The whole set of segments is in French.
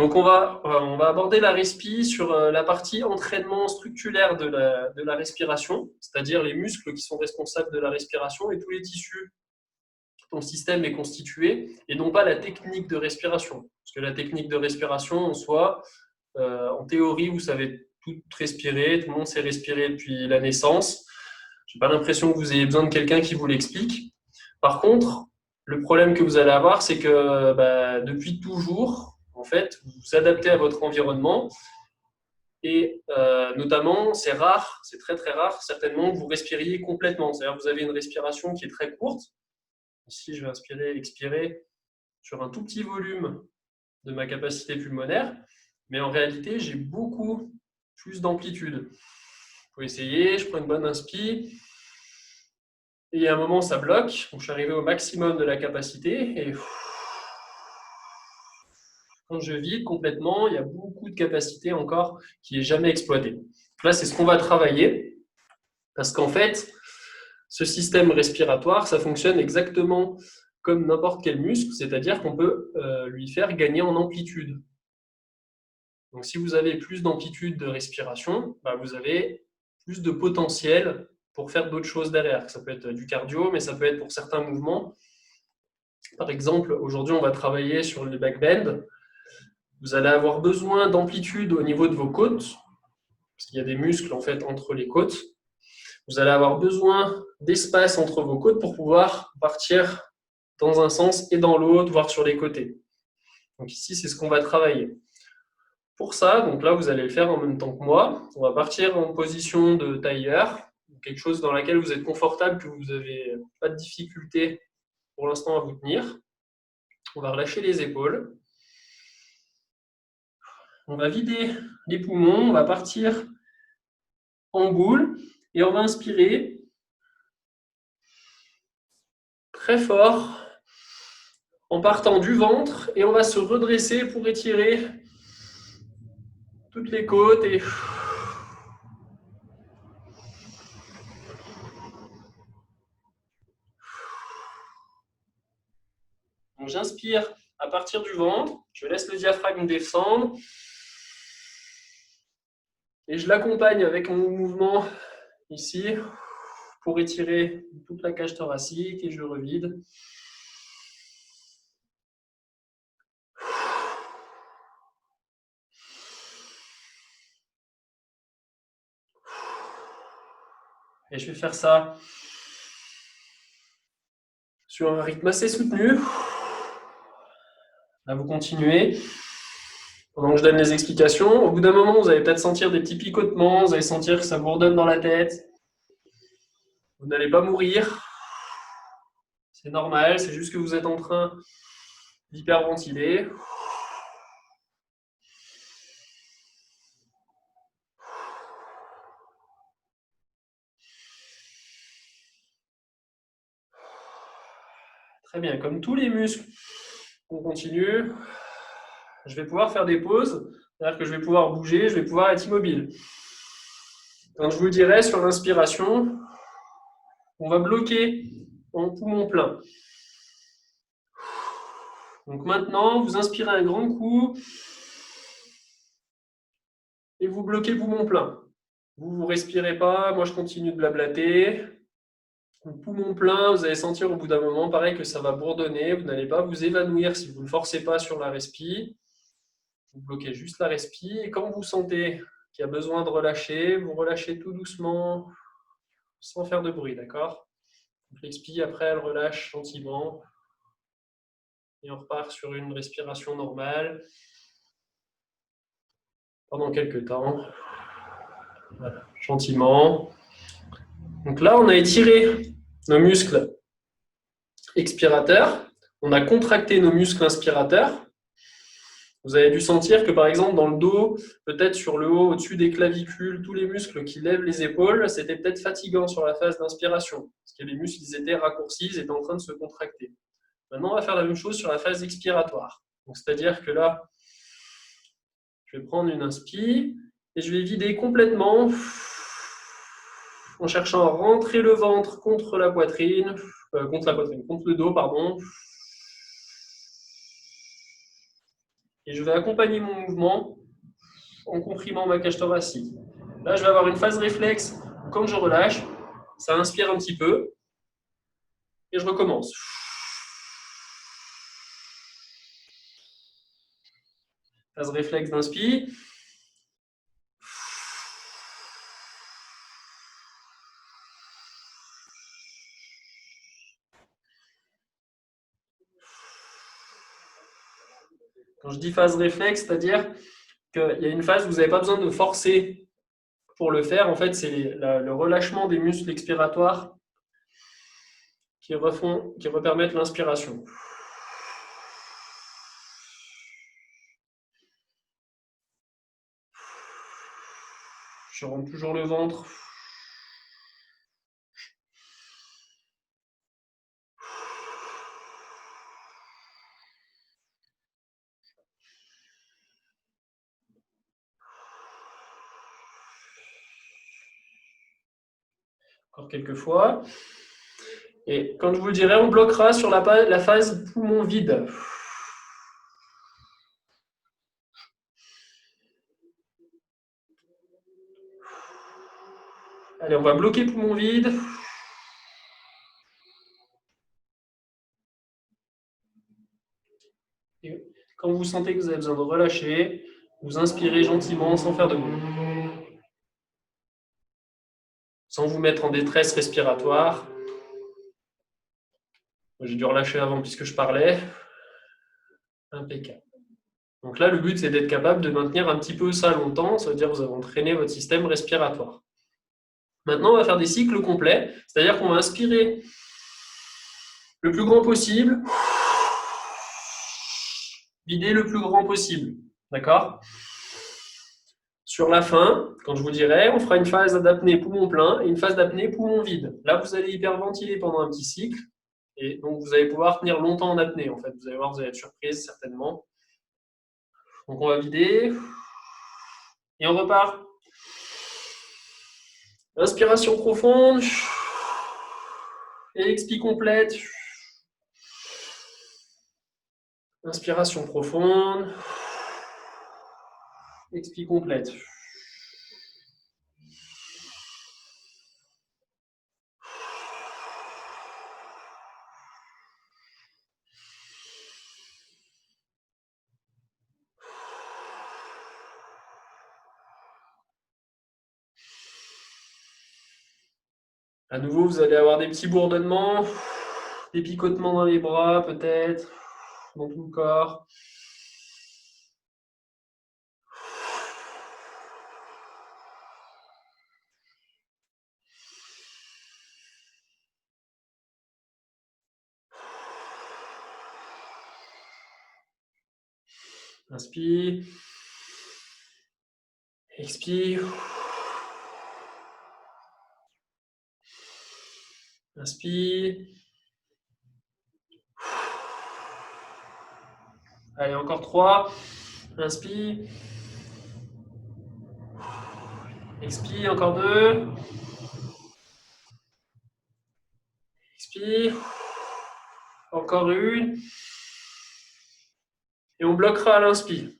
Donc, on va aborder la respi sur la partie entraînement structurel de la respiration, c'est-à-dire les muscles qui sont responsables de la respiration et tous les tissus dont le système est constitué, et non pas la technique de respiration. Parce que la technique de respiration, en soi, en théorie, vous savez tout respirer, tout le monde sait respirer depuis la naissance. Je n'ai pas l'impression que vous ayez besoin de quelqu'un qui vous l'explique. Par contre, le problème que vous allez avoir, c'est que depuis toujours, en fait, vous vous adaptez à votre environnement et notamment, c'est rare, c'est très très rare, certainement, que vous respiriez complètement. C'est-à-dire que vous avez une respiration qui est très courte. Ici, je vais inspirer, expirer sur un tout petit volume de ma capacité pulmonaire, mais en réalité, j'ai beaucoup plus d'amplitude. Il faut essayer, je prends une bonne inspi. Et à un moment, ça bloque. Donc, je suis arrivé au maximum de la capacité. Et quand je vide complètement, il y a beaucoup de capacité encore qui n'est jamais exploitée. Là, c'est ce qu'on va travailler. Parce qu'en fait, ce système respiratoire, ça fonctionne exactement comme n'importe quel muscle. C'est-à-dire qu'on peut lui faire gagner en amplitude. Donc, si vous avez plus d'amplitude de respiration, vous avez plus de potentiel pour faire d'autres choses derrière. Ça peut être du cardio, mais ça peut être pour certains mouvements. Par exemple, aujourd'hui, on va travailler sur le back bend. Vous allez avoir besoin d'amplitude au niveau de vos côtes, parce qu'il y a des muscles en fait entre les côtes. Vous allez avoir besoin d'espace entre vos côtes pour pouvoir partir dans un sens et dans l'autre, voire sur les côtés. Donc ici, c'est ce qu'on va travailler. Pour ça, donc là, vous allez le faire en même temps que moi. On va partir en position de tailleur, quelque chose dans laquelle vous êtes confortable, que vous n'avez pas de difficulté pour l'instant à vous tenir. On va relâcher les épaules. On va vider les poumons, on va partir en boule et on va inspirer très fort en partant du ventre et on va se redresser pour étirer toutes les côtes et donc j'inspire à partir du ventre, je laisse le diaphragme descendre et je l'accompagne avec mon mouvement ici pour étirer toute la cage thoracique et je revide. Et je vais faire ça sur un rythme assez soutenu. Là, vous continuez. Pendant que je donne les explications, au bout d'un moment, vous allez peut-être sentir des petits picotements, vous allez sentir que ça bourdonne dans la tête. Vous n'allez pas mourir. C'est normal, c'est juste que vous êtes en train d'hyperventiler. Très bien, comme tous les muscles, on continue. Je vais pouvoir faire des pauses, c'est-à-dire que je vais pouvoir bouger, je vais pouvoir être immobile. Quand je vous dirai sur l'inspiration, on va bloquer en poumon plein. Donc maintenant, vous inspirez un grand coup et vous bloquez poumon plein. Vous ne respirez pas, moi je continue de blablater. Poumon plein, vous allez sentir au bout d'un moment, pareil, que ça va bourdonner. Vous n'allez pas vous évanouir si vous ne forcez pas sur la respi. Vous bloquez juste la respi. Et quand vous sentez qu'il y a besoin de relâcher, vous relâchez tout doucement, sans faire de bruit, d'accord? L'expi, après, elle relâche gentiment. Et on repart sur une respiration normale pendant quelques temps. Voilà, gentiment. Donc là, on a étiré nos muscles expirateurs. On a contracté nos muscles inspirateurs. Vous avez dû sentir que, par exemple, dans le dos, peut-être sur le haut, au-dessus des clavicules, tous les muscles qui lèvent les épaules, c'était peut-être fatigant sur la phase d'inspiration. Parce que les muscles, ils étaient raccourcis, ils étaient en train de se contracter. Maintenant, on va faire la même chose sur la phase expiratoire. C'est-à-dire que là, je vais prendre une inspi et je vais vider complètement en cherchant à rentrer le ventre contre la poitrine, contre le dos, pardon. Et je vais accompagner mon mouvement en comprimant ma cage thoracique. Là, je vais avoir une phase réflexe. Quand je relâche, ça inspire un petit peu. Et je recommence. Phase réflexe d'inspire. Quand je dis phase réflexe, c'est-à-dire qu'il y a une phase où vous n'avez pas besoin de forcer pour le faire. En fait, c'est le relâchement des muscles expiratoires qui repermettent l'inspiration. Je rentre toujours le ventre. Encore quelques fois. Et quand je vous le dirai, on bloquera sur la phase poumon vide. Allez, on va bloquer poumon vide. Et quand vous sentez que vous avez besoin de relâcher, vous inspirez gentiment sans faire de bruit. Sans vous mettre en détresse respiratoire. J'ai dû relâcher avant puisque je parlais. Impeccable. Donc là, le but, c'est d'être capable de maintenir un petit peu ça longtemps. Ça veut dire que vous avez entraîné votre système respiratoire. Maintenant, on va faire des cycles complets. C'est-à-dire qu'on va inspirer le plus grand possible, vider le plus grand possible. D'accord ? Sur la fin, quand je vous dirai, on fera une phase d'apnée poumon plein et une phase d'apnée poumon vide. Là, vous allez hyperventiler pendant un petit cycle. Et donc, vous allez pouvoir tenir longtemps en apnée. En fait, vous allez voir, vous allez être surprise certainement. Donc, on va vider. Et on repart. Inspiration profonde. Et expire complète. Inspiration profonde. Expire complète. À nouveau, vous allez avoir des petits bourdonnements, des picotements dans les bras peut-être, dans tout le corps. Inspire. Expire. Inspire. Allez, encore 3. Inspire. Expire, encore 2. Expire. Encore une. Et on bloquera à l'inspire.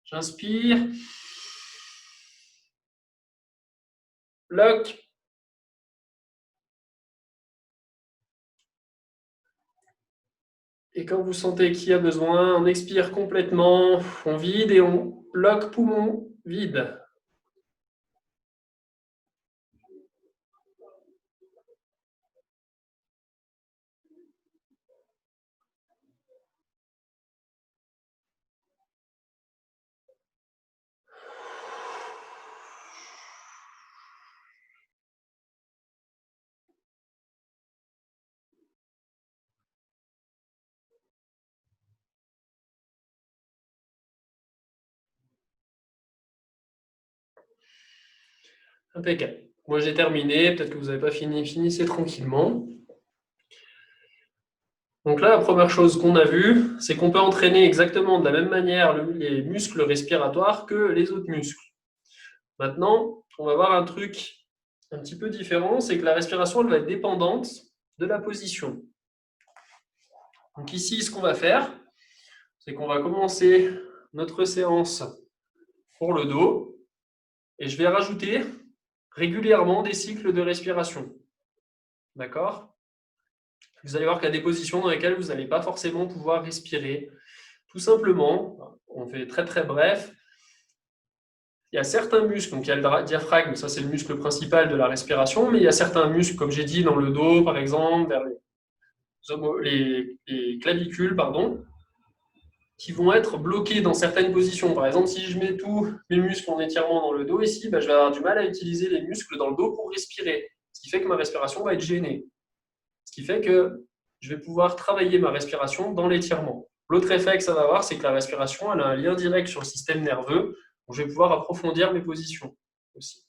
J'inspire. Bloc. Et quand vous sentez qu'il y a besoin, on expire complètement, on vide et on bloque poumon vide. Impeccable. Moi, j'ai terminé. Peut-être que vous n'avez pas fini. Finissez tranquillement. Donc là, la première chose qu'on a vue, c'est qu'on peut entraîner exactement de la même manière les muscles respiratoires que les autres muscles. Maintenant, on va voir un truc un petit peu différent, c'est que la respiration, elle va être dépendante de la position. Donc ici, ce qu'on va faire, c'est qu'on va commencer notre séance pour le dos et je vais rajouter régulièrement des cycles de respiration. D'accord? Vous allez voir qu'il y a des positions dans lesquelles vous n'allez pas forcément pouvoir respirer. Tout simplement, on fait très très bref, il y a certains muscles, donc il y a le diaphragme, ça c'est le muscle principal de la respiration, mais il y a certains muscles, comme j'ai dit, dans le dos par exemple, vers les clavicules, pardon, qui vont être bloqués dans certaines positions. Par exemple, si je mets tous mes muscles en étirement dans le dos ici, je vais avoir du mal à utiliser les muscles dans le dos pour respirer, ce qui fait que ma respiration va être gênée. Ce qui fait que je vais pouvoir travailler ma respiration dans l'étirement. L'autre effet que ça va avoir, c'est que la respiration, elle a un lien direct sur le système nerveux, donc je vais pouvoir approfondir mes positions aussi.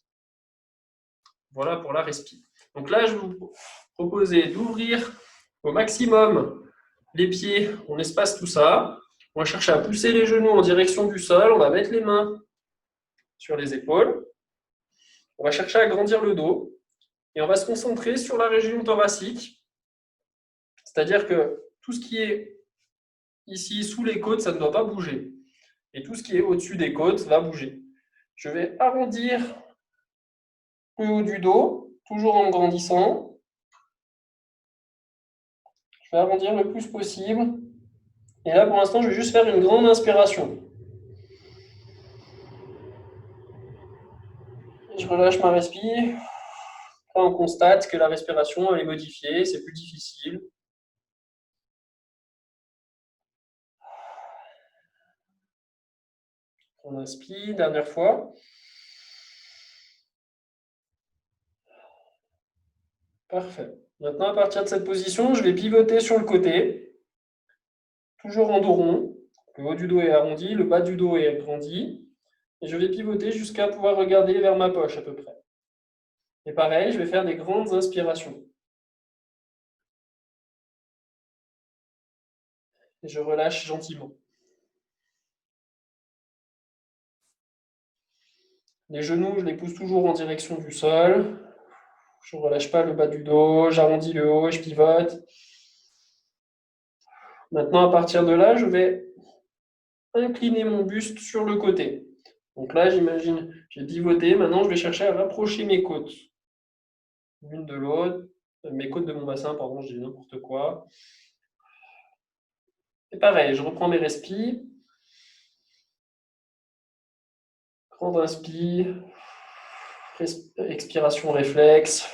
Voilà pour la respi. Donc là, je vais vous proposer d'ouvrir au maximum les pieds, on espace tout ça. On va chercher à pousser les genoux en direction du sol, on va mettre les mains sur les épaules. On va chercher à agrandir le dos et on va se concentrer sur la région thoracique. C'est-à-dire que tout ce qui est ici sous les côtes, ça ne doit pas bouger. Et tout ce qui est au-dessus des côtes va bouger. Je vais arrondir le haut du dos, toujours en grandissant. Je vais arrondir le plus possible. Et là, pour l'instant, je vais juste faire une grande inspiration. Et je relâche ma respiration. Là, on constate que la respiration elle est modifiée, c'est plus difficile. On inspire, dernière fois. Parfait. Maintenant, à partir de cette position, je vais pivoter sur le côté, toujours en dos rond. Le haut du dos est arrondi, le bas du dos est agrandi. Et je vais pivoter jusqu'à pouvoir regarder vers ma poche à peu près. Et pareil, je vais faire des grandes inspirations. Et je relâche gentiment. Les genoux, je les pousse toujours en direction du sol. Je ne relâche pas le bas du dos, j'arrondis le haut, je pivote. Maintenant, à partir de là, je vais incliner mon buste sur le côté. Donc là, j'imagine, j'ai pivoté. Maintenant, je vais chercher à rapprocher mes côtes l'une de l'autre. Mes côtes de mon bassin, pardon, je dis n'importe quoi. Et pareil, je reprends mes respires. Grande inspire. Expiration réflexe.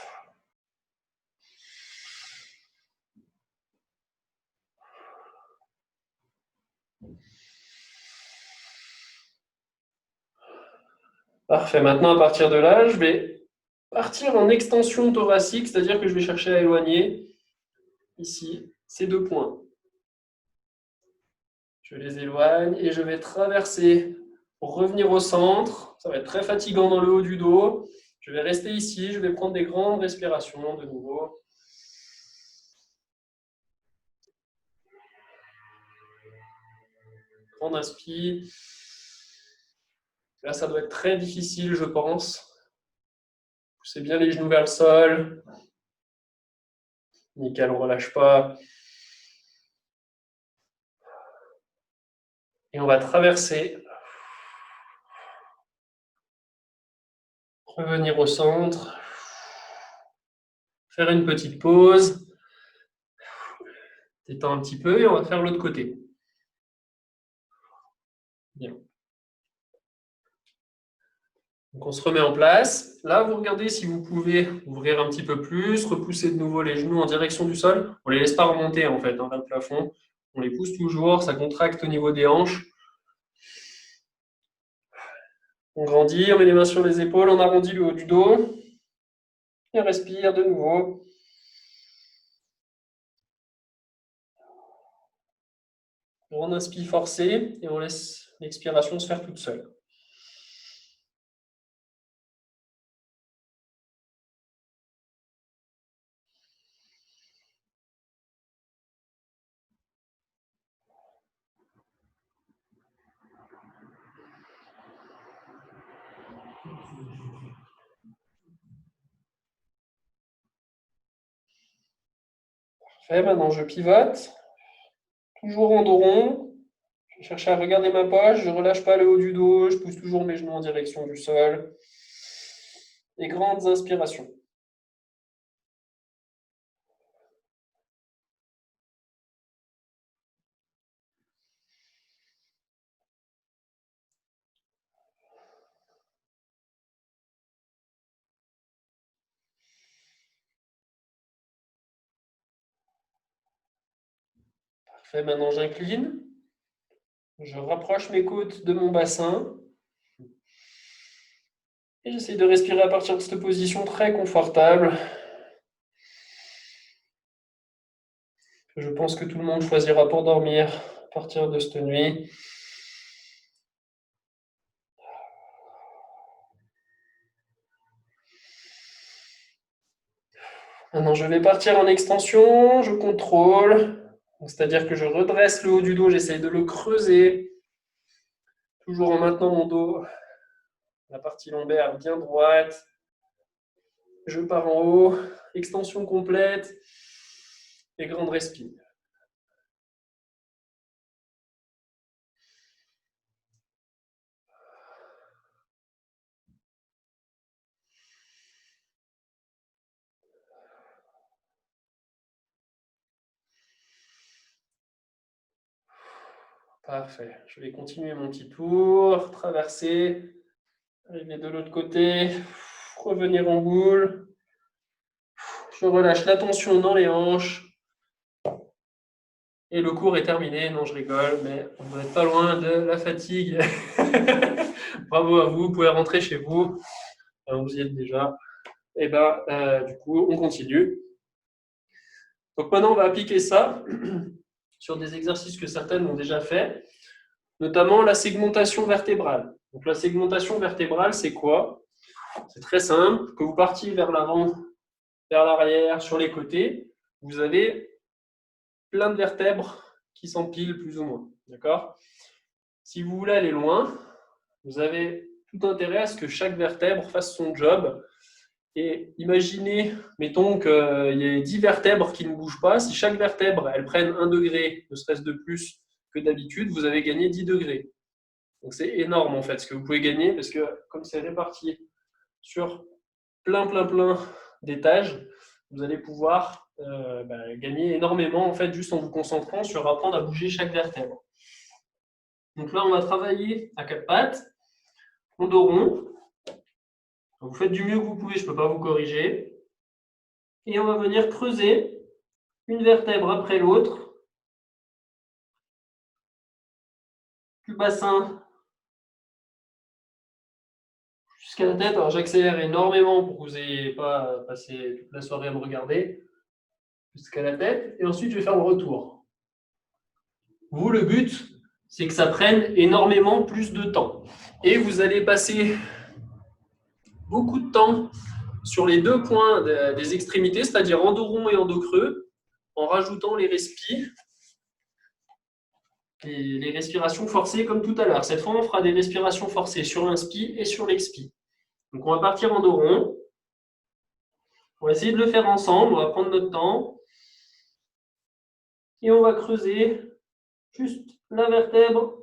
Parfait. Maintenant, à partir de là, je vais partir en extension thoracique, c'est-à-dire que je vais chercher à éloigner ici ces deux points. Je les éloigne et je vais traverser pour revenir au centre. Ça va être très fatigant dans le haut du dos. Je vais rester ici, je vais prendre des grandes respirations de nouveau. Grande inspire. Là, ça doit être très difficile, je pense. Poussez bien les genoux vers le sol. Nickel, on ne relâche pas. Et on va traverser. Revenir au centre. Faire une petite pause. Détends un petit peu et on va faire l'autre côté. Bien. Donc on se remet en place. Là, vous regardez si vous pouvez ouvrir un petit peu plus, repousser de nouveau les genoux en direction du sol. On ne les laisse pas remonter en fait vers le plafond. On les pousse toujours, ça contracte au niveau des hanches. On grandit, on met les mains sur les épaules, on arrondit le haut du dos. Et on respire de nouveau. On inspire forcé et on laisse l'expiration se faire toute seule. Parfait, maintenant je pivote. Toujours en dos rond. Je cherche à regarder ma poche, je ne relâche pas le haut du dos, je pousse toujours mes genoux en direction du sol. Et grandes inspirations. Parfait, maintenant j'incline. Je rapproche mes côtes de mon bassin. Et j'essaie de respirer à partir de cette position très confortable. Je pense que tout le monde choisira pour dormir à partir de cette nuit. Maintenant, je vais partir en extension, je contrôle. C'est-à-dire que je redresse le haut du dos, j'essaie de le creuser. Toujours en maintenant mon dos, la partie lombaire bien droite. Je pars en haut, extension complète et grande respire. Parfait. Je vais continuer mon petit tour, traverser, arriver de l'autre côté, revenir en boule. Je relâche la tension dans les hanches. Et le cours est terminé. Non, je rigole, mais on doit être pas loin de la fatigue. Bravo à vous, vous pouvez rentrer chez vous. Vous y êtes déjà. Et du coup, on continue. Donc maintenant, on va appliquer ça sur des exercices que certaines ont déjà fait, notamment la segmentation vertébrale. Donc la segmentation vertébrale, c'est quoi? C'est très simple. Que vous partiez vers l'avant, vers l'arrière, sur les côtés, vous avez plein de vertèbres qui s'empilent plus ou moins. D'accord? Si vous voulez aller loin, vous avez tout intérêt à ce que chaque vertèbre fasse son job. Et imaginez, mettons qu'il y ait 10 vertèbres qui ne bougent pas. Si chaque vertèbre, elle prenne 1 degré, ne serait-ce de plus que d'habitude, vous avez gagné 10 degrés. Donc c'est énorme en fait ce que vous pouvez gagner parce que comme c'est réparti sur plein d'étages, vous allez pouvoir gagner énormément en fait juste en vous concentrant sur apprendre à bouger chaque vertèbre. Donc là, on va travailler à 4 pattes, en dos rond. Vous faites du mieux que vous pouvez, je ne peux pas vous corriger. Et on va venir creuser une vertèbre après l'autre, du bassin jusqu'à la tête. Alors j'accélère énormément pour que vous n'ayez pas passé toute la soirée à me regarder. Jusqu'à la tête. Et ensuite, je vais faire le retour. Vous, le but, c'est que ça prenne énormément plus de temps. Et vous allez passer beaucoup de temps sur les deux points des extrémités, c'est-à-dire en dos rond et en dos creux, en rajoutant les les respirations forcées comme tout à l'heure. Cette fois, on fera des respirations forcées sur l'inspi et sur l'expi. Donc, on va partir en dos rond. On va essayer de le faire ensemble. On va prendre notre temps. Et on va creuser juste la vertèbre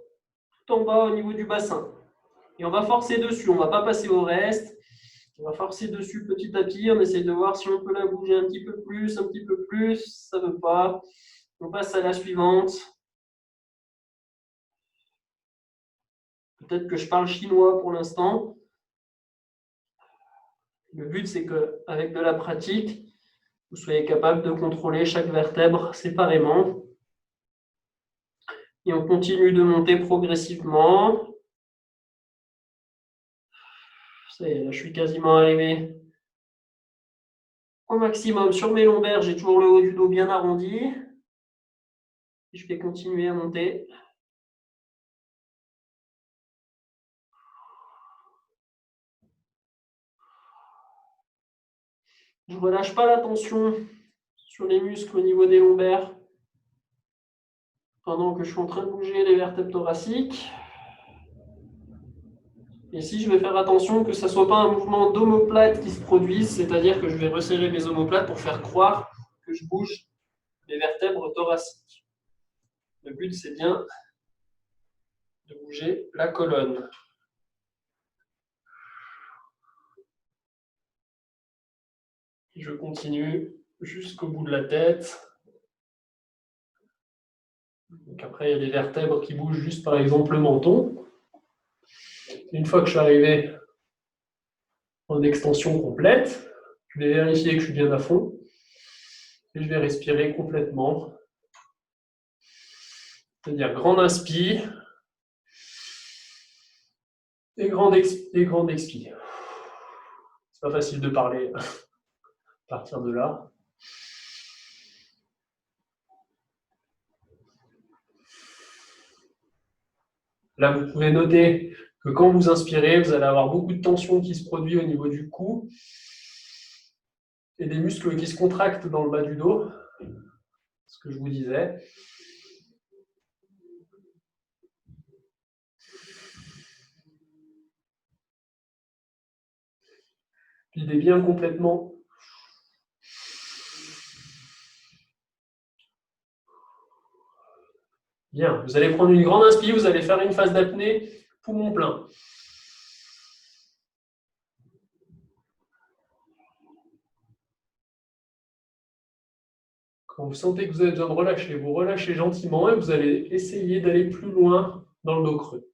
tout en bas au niveau du bassin. Et on va forcer dessus. On ne va pas passer au reste. On va forcer dessus petit à petit. On essaie de voir si on peut la bouger un petit peu plus, un petit peu plus. Ça ne veut pas. On passe à la suivante. Peut-être que je parle chinois pour l'instant. Le but, c'est qu'avec de la pratique, vous soyez capable de contrôler chaque vertèbre séparément. Et on continue de monter progressivement. Ça y est, là, je suis quasiment arrivé au maximum sur mes lombaires. J'ai toujours le haut du dos bien arrondi. Et je vais continuer à monter. Je ne relâche pas la tension sur les muscles au niveau des lombaires pendant que je suis en train de bouger les vertèbres thoraciques. Ici, je vais faire attention que ça ne soit pas un mouvement d'omoplate qui se produise, c'est-à-dire que je vais resserrer mes omoplates pour faire croire que je bouge les vertèbres thoraciques. Le but, c'est bien de bouger la colonne. Je continue jusqu'au bout de la tête. Donc après, il y a des vertèbres qui bougent juste, par exemple, le menton. Une fois que je suis arrivé en extension complète, je vais vérifier que je suis bien à fond. Et je vais respirer complètement. C'est-à-dire grande inspi et grande expi. C'est pas facile de parler à partir de là. Là, vous pouvez noter que quand vous inspirez, vous allez avoir beaucoup de tension qui se produit au niveau du cou et des muscles qui se contractent dans le bas du dos, ce que je vous disais. Videz bien complètement. Bien, vous allez prendre une grande inspire, vous allez faire une phase d'apnée, poumon plein. Quand vous sentez que vous avez besoin de relâcher, vous relâchez gentiment et vous allez essayer d'aller plus loin dans le dos creux.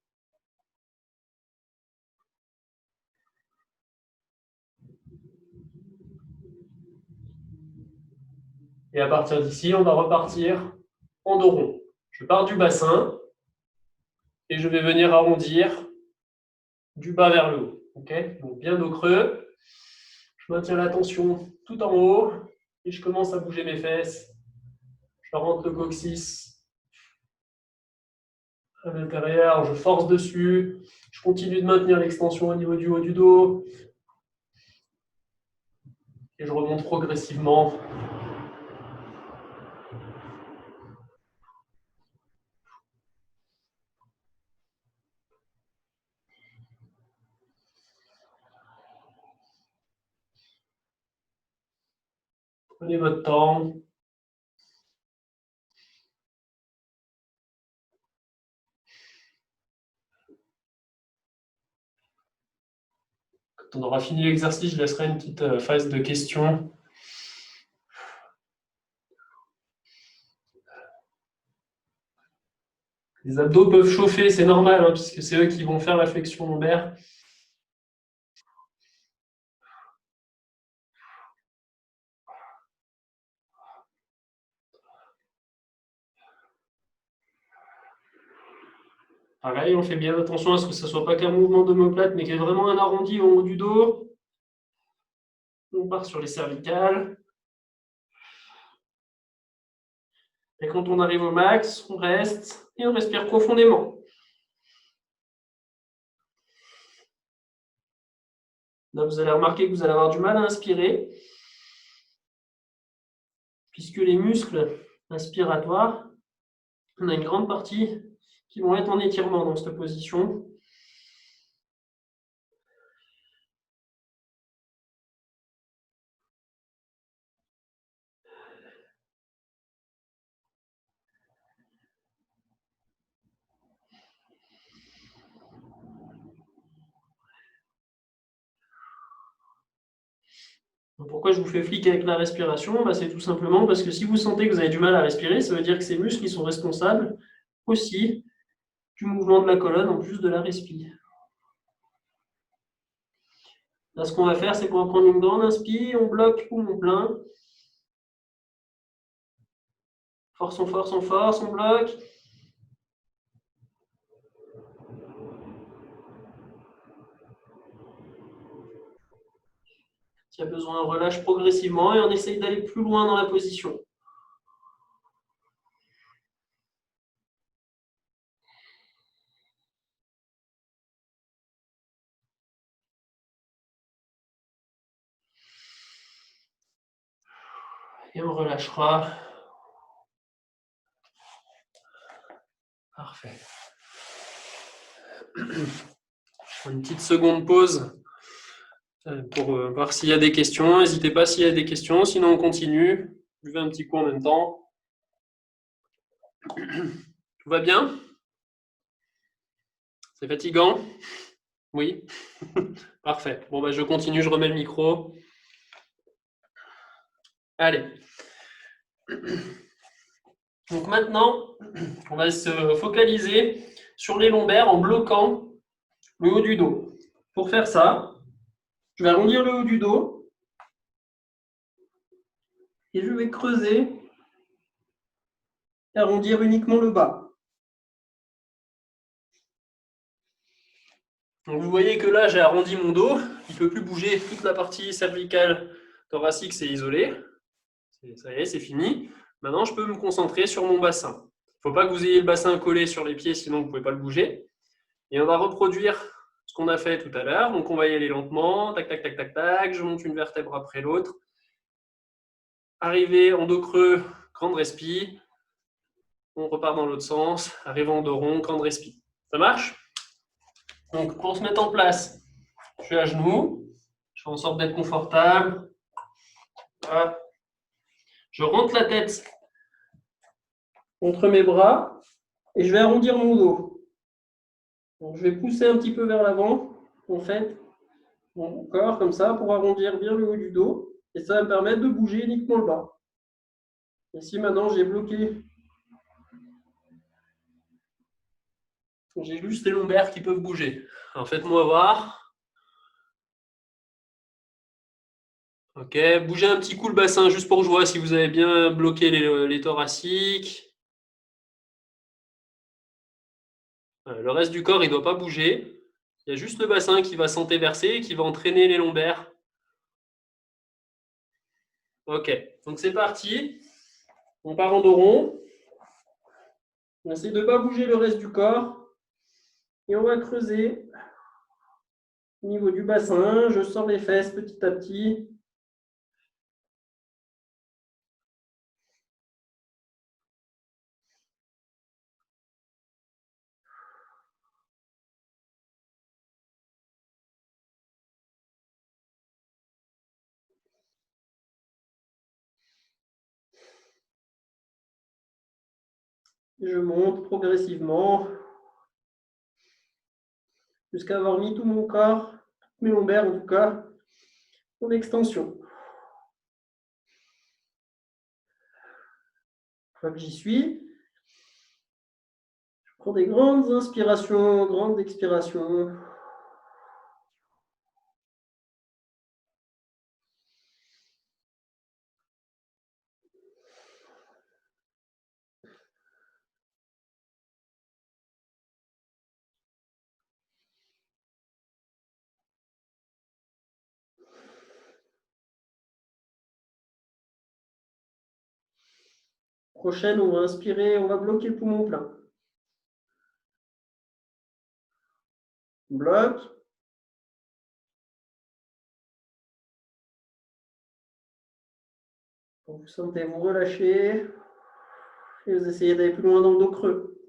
Et à partir d'ici, on va repartir en dos rond. Je pars du bassin et je vais venir arrondir du bas vers le haut. Okay, donc bien dos creux. Je maintiens la tension tout en haut et je commence à bouger mes fesses. Je rentre le coccyx à l'intérieur, je force dessus. Je continue de maintenir l'extension au niveau du haut du dos. Et je remonte progressivement. Prenez votre temps. Quand on aura fini l'exercice, je laisserai une petite phase de questions. Les abdos peuvent chauffer, c'est normal, hein, puisque c'est eux qui vont faire la flexion lombaire. Pareil, on fait bien attention à ce que ce ne soit pas qu'un mouvement d'omoplate, mais qu'il y ait vraiment un arrondi au haut du dos. On part sur les cervicales. Et quand on arrive au max, on reste et on respire profondément. Là, vous allez remarquer que vous allez avoir du mal à inspirer, puisque les muscles inspiratoires, on a une grande partie qui vont être en étirement dans cette position. Pourquoi je vous fais flic avec la respiration? C'est tout simplement parce que si vous sentez que vous avez du mal à respirer, ça veut dire que ces muscles sont responsables aussi du mouvement de la colonne en plus de la respiration. Là, ce qu'on va faire, c'est qu'on va prendre une grande inspire, on bloque poumon plein. Force, on force, on force, on bloque. S'il y a besoin, on relâche progressivement et on essaye d'aller plus loin dans la position. Et on relâchera. Parfait. Une petite seconde pause pour voir s'il y a des questions. N'hésitez pas s'il y a des questions, sinon on continue. Je vais un petit coup en même temps. Tout va bien? C'est fatigant? Oui? Parfait. Bon, bah, je continue, je remets le micro. Allez. Donc maintenant, on va se focaliser sur les lombaires en bloquant le haut du dos. Pour faire ça, je vais arrondir le haut du dos et je vais creuser et arrondir uniquement le bas. Donc vous voyez que là, j'ai arrondi mon dos. Il ne peut plus bouger. Toute la partie cervicale thoracique, c'est isolé. Ça y est, c'est fini. Maintenant, je peux me concentrer sur mon bassin. Il ne faut pas que vous ayez le bassin collé sur les pieds, sinon vous ne pouvez pas le bouger. Et on va reproduire ce qu'on a fait tout à l'heure. Donc on va y aller lentement. Tac, tac, tac, tac, tac. Je monte une vertèbre après l'autre. Arrivé en dos creux, grande respi. On repart dans l'autre sens. Arrivé en dos rond, grande respi. Ça marche? Donc pour se mettre en place, je suis à genoux. Je fais en sorte d'être confortable. Voilà. Je rentre la tête entre mes bras et je vais arrondir mon dos. Donc, je vais pousser un petit peu vers l'avant, en fait, mon corps comme ça, pour arrondir bien le haut du dos. Et ça va me permettre de bouger uniquement le bas. Ici, maintenant, j'ai bloqué. J'ai juste les lombaires qui peuvent bouger. Alors, faites-moi voir. Ok, bougez un petit coup le bassin juste pour que je vois si vous avez bien bloqué les thoraciques. Le reste du corps, il ne doit pas bouger. Il y a juste le bassin qui va s'entéverser et qui va entraîner les lombaires. Ok, donc c'est parti. On part en dos rond. On essaie de ne pas bouger le reste du corps. Et on va creuser au niveau du bassin. Je sors les fesses petit à petit. Et je monte progressivement jusqu'à avoir mis tout mon corps, mes lombaires en tout cas, en extension. Une fois que j'y suis, je prends des grandes inspirations, grandes expirations. Prochaine, on va inspirer, on va bloquer le poumon plein. On bloque. Quand vous sentez, vous relâchez. Et vous essayez d'aller plus loin dans le dos creux.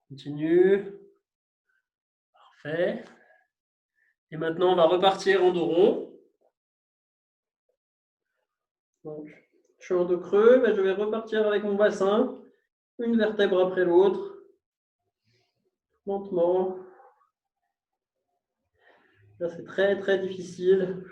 Continue. Parfait. Et maintenant, on va repartir en dos rond. Donc, je suis en dos creux, mais je vais repartir avec mon bassin, une vertèbre après l'autre, lentement. Là, c'est très, très difficile.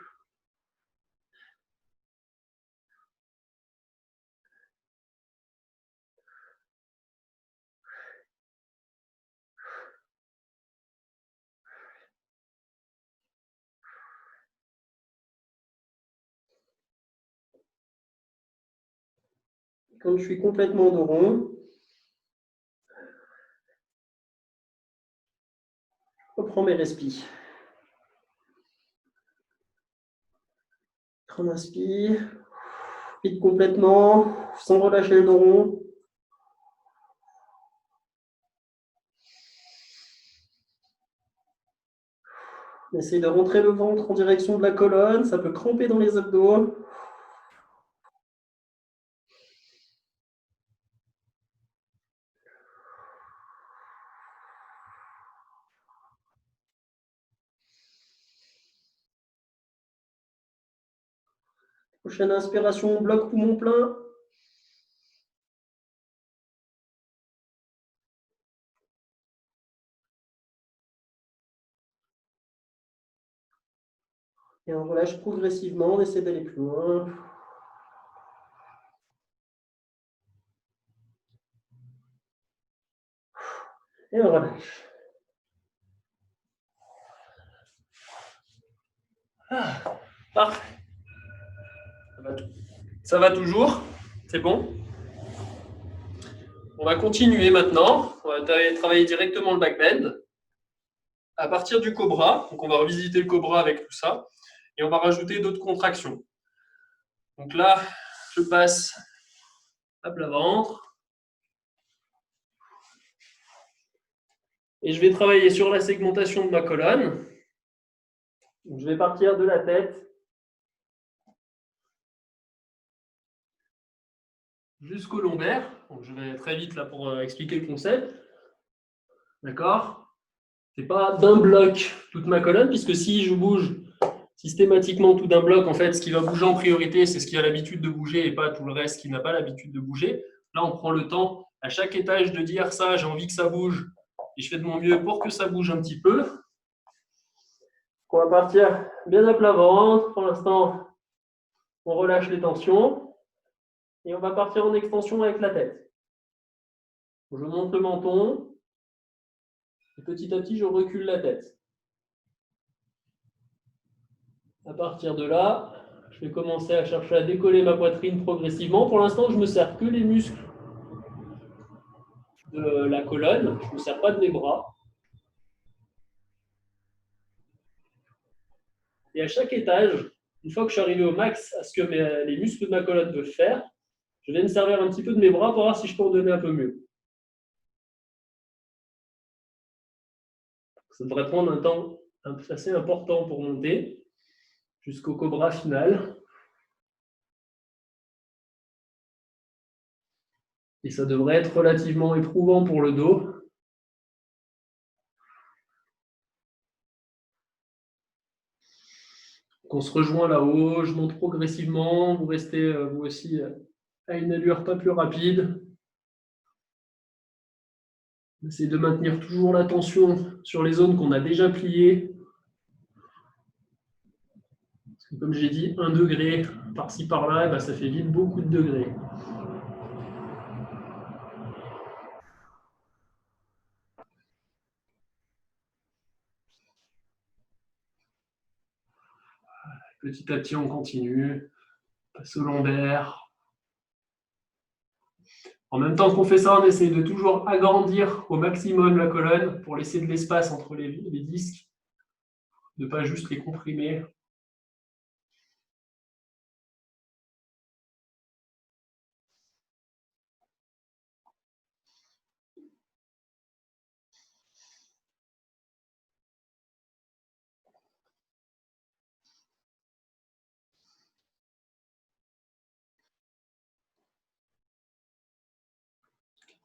Quand je suis complètement dos rond, je reprends mes respis. On inspire, vide complètement, sans relâcher le dos rond. On essaye de rentrer le ventre en direction de la colonne, ça peut cramper dans les abdos. Prochaine inspiration, bloc poumon plein. Et on relâche progressivement, on essaie d'aller plus loin. Et on relâche. Parfait. Ça va toujours? C'est bon? On va continuer maintenant. On va travailler directement le back bend à partir du cobra. Donc, on va revisiter le cobra avec tout ça. Et on va rajouter d'autres contractions. Donc là, je passe à plat ventre. Et je vais travailler sur la segmentation de ma colonne. Donc, je vais partir de la tête jusqu'au lombaire. Donc, je vais très vite là pour expliquer le concept. D'accord? Ce n'est pas d'un bloc toute ma colonne, puisque si je bouge systématiquement tout d'un bloc, en fait, ce qui va bouger en priorité, c'est ce qui a l'habitude de bouger et pas tout le reste qui n'a pas l'habitude de bouger. Là, on prend le temps à chaque étage de dire ça, j'ai envie que ça bouge et je fais de mon mieux pour que ça bouge un petit peu. On va partir bien à plat ventre. Pour l'instant, on relâche les tensions et on va partir en extension avec la tête. Je monte le menton et petit à petit, je recule la tête. À partir de là, je vais commencer à chercher à décoller ma poitrine progressivement. Pour l'instant, je ne me sers que les muscles de la colonne. Je ne me sers pas de mes bras. Et à chaque étage, une fois que je suis arrivé au max à ce que les muscles de ma colonne peuvent faire, je vais me servir un petit peu de mes bras pour voir si je peux en donner un peu mieux. Ça devrait prendre un temps assez important pour monter jusqu'au cobra final. Et ça devrait être relativement éprouvant pour le dos. Donc on se rejoint là-haut, je monte progressivement, vous restez vous aussi à une allure pas plus rapide. Essayez de maintenir toujours la tension sur les zones qu'on a déjà pliées. Parce que comme j'ai dit, 1 degré par-ci par-là, ben ça fait vite beaucoup de degrés. Petit à petit, on continue. Passe au lombaire. En même temps qu'on fait ça, on essaye de toujours agrandir au maximum la colonne pour laisser de l'espace entre les disques, de ne pas juste les comprimer.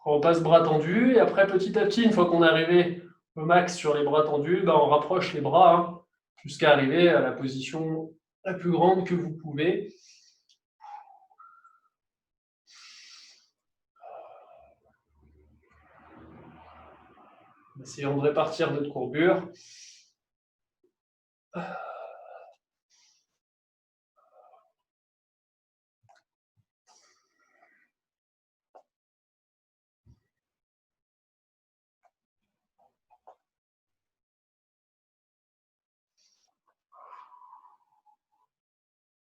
On passe bras tendus et après, petit à petit, une fois qu'on est arrivé au max sur les bras tendus, ben on rapproche les bras jusqu'à arriver à la position la plus grande que vous pouvez. Essayons de répartir notre courbure.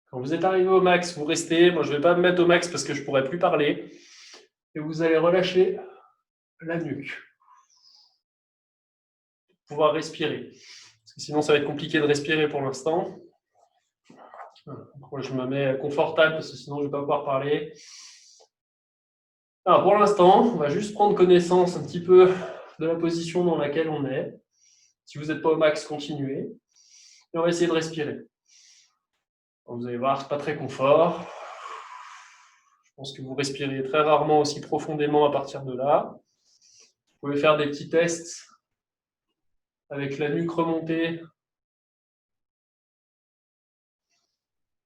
Quand vous êtes arrivé au max, vous restez. Moi, je ne vais pas me mettre au max parce que je ne pourrai plus parler. Et vous allez relâcher la nuque. Pouvoir respirer. Parce que sinon, ça va être compliqué de respirer pour l'instant. Je me mets confortable parce que sinon, je ne vais pas pouvoir parler. Alors, pour l'instant, on va juste prendre connaissance un petit peu de la position dans laquelle on est. Si vous n'êtes pas au max, continuez. Et on va essayer de respirer. Vous allez voir, ce n'est pas très confort. Je pense que vous respirez très rarement aussi profondément à partir de là. Vous pouvez faire des petits tests avec la nuque remontée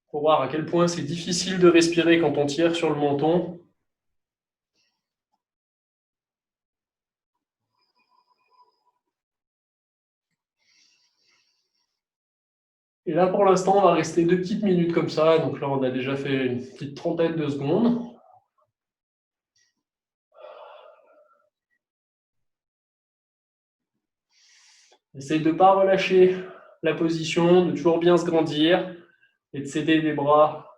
pour voir à quel point c'est difficile de respirer quand on tire sur le menton. Et là, pour l'instant, on va rester 2 petites minutes comme ça. Donc là, on a déjà fait une petite trentaine de secondes. Essaye de ne pas relâcher la position, de toujours bien se grandir et de céder les bras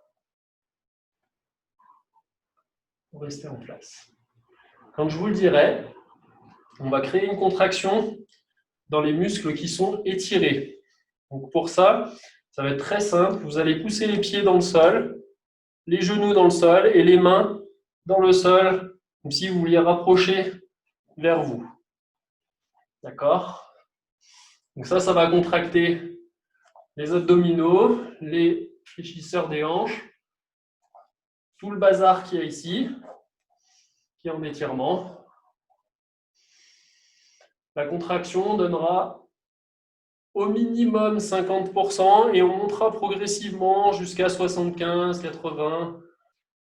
pour rester en place. Quand je vous le dirai, on va créer une contraction dans les muscles qui sont étirés. Donc pour ça, ça va être très simple. Vous allez pousser les pieds dans le sol, les genoux dans le sol et les mains dans le sol, comme si vous vouliez rapprocher vers vous. D'accord? Donc ça va contracter les abdominaux, les fléchisseurs des hanches, tout le bazar qu'il y a ici, qui est en étirement. La contraction donnera au minimum 50% et on montera progressivement jusqu'à 75, 80,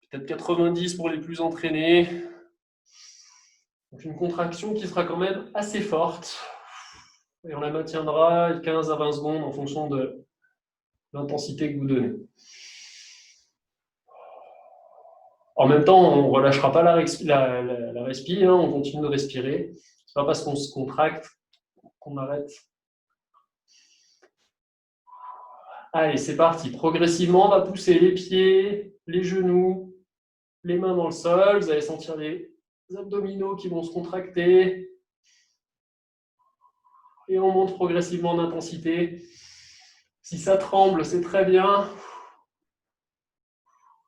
peut-être 90 pour les plus entraînés. Donc une contraction qui sera quand même assez forte et on la maintiendra 15 à 20 secondes en fonction de l'intensité que vous donnez. En même temps, on ne relâchera pas la respi, hein, on continue de respirer. Ce n'est pas parce qu'on se contracte qu'on arrête. Allez, c'est parti. Progressivement, on va pousser les pieds, les genoux, les mains dans le sol. Vous allez sentir les abdominaux qui vont se contracter. Et on monte progressivement en intensité. Si ça tremble, c'est très bien.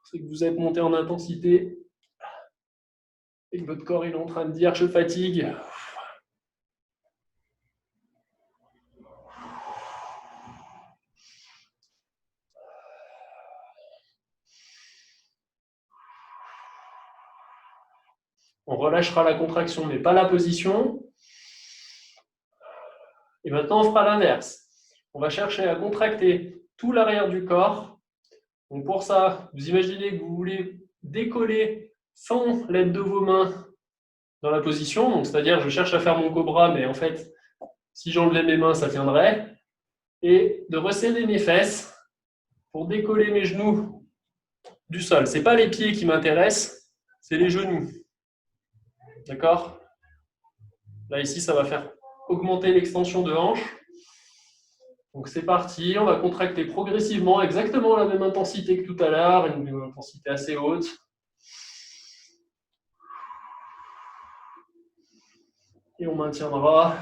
C'est que vous êtes monté en intensité et que votre corps est en train de dire « je fatigue ». On relâchera la contraction, mais pas la position. Et maintenant, on fera l'inverse. On va chercher à contracter tout l'arrière du corps. Donc pour ça, vous imaginez que vous voulez décoller sans l'aide de vos mains dans la position. Donc c'est-à-dire, je cherche à faire mon cobra, mais en fait, si j'enlevais mes mains, ça tiendrait. Et de resserrer mes fesses pour décoller mes genoux du sol. Ce n'est pas les pieds qui m'intéressent, c'est les genoux. D'accord? Là, ici, ça va faire augmenter l'extension de hanche. Donc c'est parti, on va contracter progressivement, exactement la même intensité que tout à l'heure, une intensité assez haute. Et on maintiendra.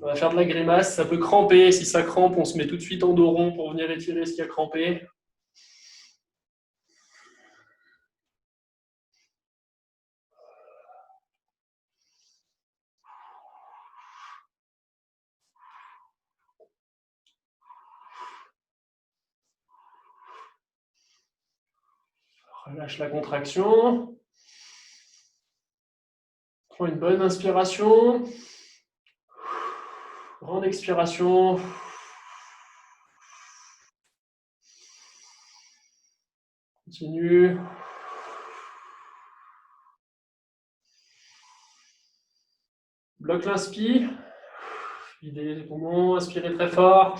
On va faire de la grimace, ça peut cramper. Si ça crampe, on se met tout de suite en dos rond pour venir étirer ce qui a crampé. Relâche la contraction. Prends une bonne inspiration. Grande expiration. Continue. Bloque l'inspire. Videz les poumons, inspirez très fort.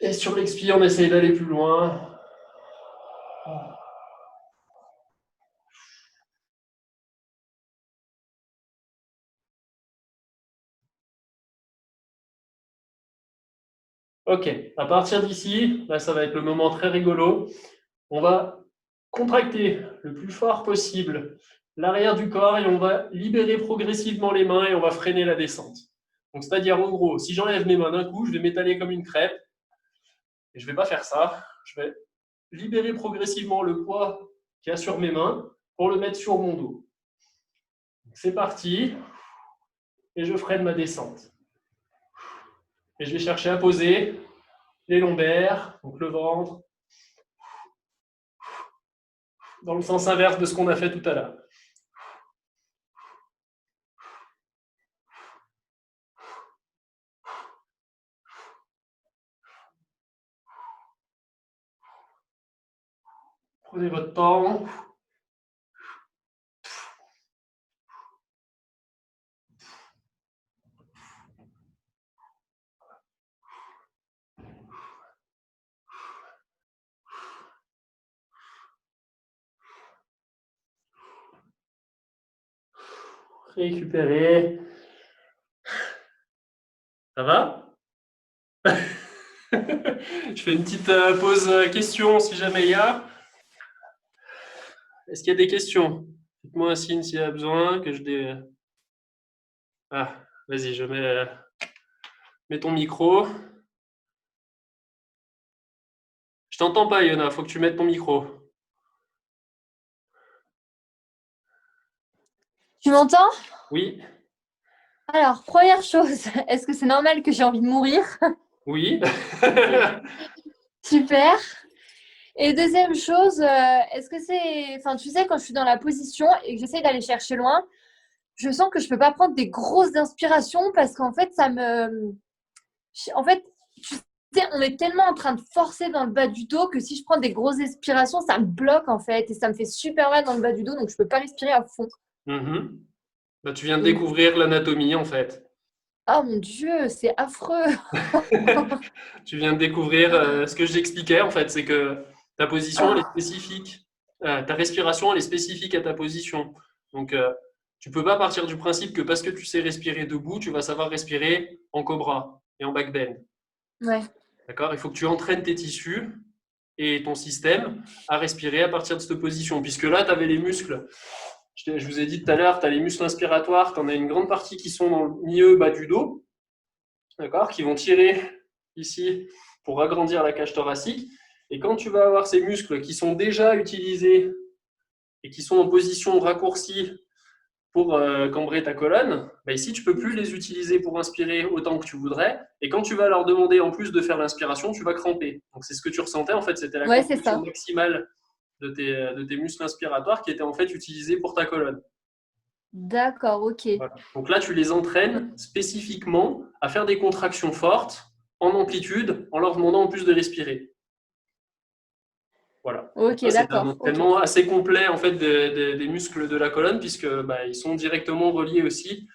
Et sur l'expire, on essaye d'aller plus loin. Ok, à partir d'ici, là ça va être le moment très rigolo. On va contracter le plus fort possible l'arrière du corps et on va libérer progressivement les mains et on va freiner la descente. Donc c'est-à-dire en gros, si j'enlève mes mains d'un coup, je vais m'étaler comme une crêpe et je ne vais pas faire ça. Je vais libérer progressivement le poids qu'il y a sur mes mains pour le mettre sur mon dos. C'est parti et je freine ma descente. Et je vais chercher à poser les lombaires, donc le ventre, dans le sens inverse de ce qu'on a fait tout à l'heure. Prenez votre temps. Récupérer. Ça va? Je fais une petite pause question si jamais il y a. Est-ce qu'il y a des questions? Faites-moi un signe s'il y a besoin que je dé... Ah, vas-y, je mets ton micro. Je t'entends pas, Yona, faut que tu mettes ton micro. Tu m'entends? Oui, Alors, première chose, est-ce que c'est normal que j'ai envie de mourir? oui. Super. Et deuxième chose, est-ce que c'est... Enfin, tu sais, quand je suis dans la position et que j'essaie d'aller chercher loin, je sens que je peux pas prendre des grosses inspirations parce qu'en fait, ça me... En fait, tu sais, on est tellement en train de forcer dans le bas du dos que si je prends des grosses inspirations, ça me bloque en fait et ça me fait super mal dans le bas du dos, donc je peux pas respirer à fond. Mhm. Bah, tu viens de Et... découvrir l'anatomie en fait. Oh mon Dieu, c'est affreux. Tu viens de découvrir ce que j'expliquais en fait, c'est que ta position elle est spécifique. Ta respiration elle est spécifique à ta position. Donc tu peux pas partir du principe que parce que tu sais respirer debout, tu vas savoir respirer en cobra et en back bend. Ouais. D'accord? Il faut que tu entraînes tes tissus et ton système à respirer à partir de cette position. Puisque là, tu avais les muscles. Je vous ai dit tout à l'heure, tu as les muscles inspiratoires, tu en as une grande partie qui sont dans le milieu bas du dos, d'accord, qui vont tirer ici pour agrandir la cage thoracique. Et quand tu vas avoir ces muscles qui sont déjà utilisés et qui sont en position raccourcie pour cambrer ta colonne, bah ici, tu ne peux plus les utiliser pour inspirer autant que tu voudrais. Et quand tu vas leur demander en plus de faire l'inspiration, tu vas cramper. Donc, c'est ce que tu ressentais, en fait, c'était la Ouais, c'est contraction ça. maximale de tes muscles inspiratoires qui étaient en fait utilisés pour ta colonne. D'accord, ok. Voilà. Donc là, tu les entraînes spécifiquement à faire des contractions fortes, en amplitude, en leur demandant en plus de respirer. Voilà. Donc Ok, là, c'est un d'accord. Ok. entraînement assez complet en fait des muscles de la colonne puisque bah, ils sont directement reliés aussi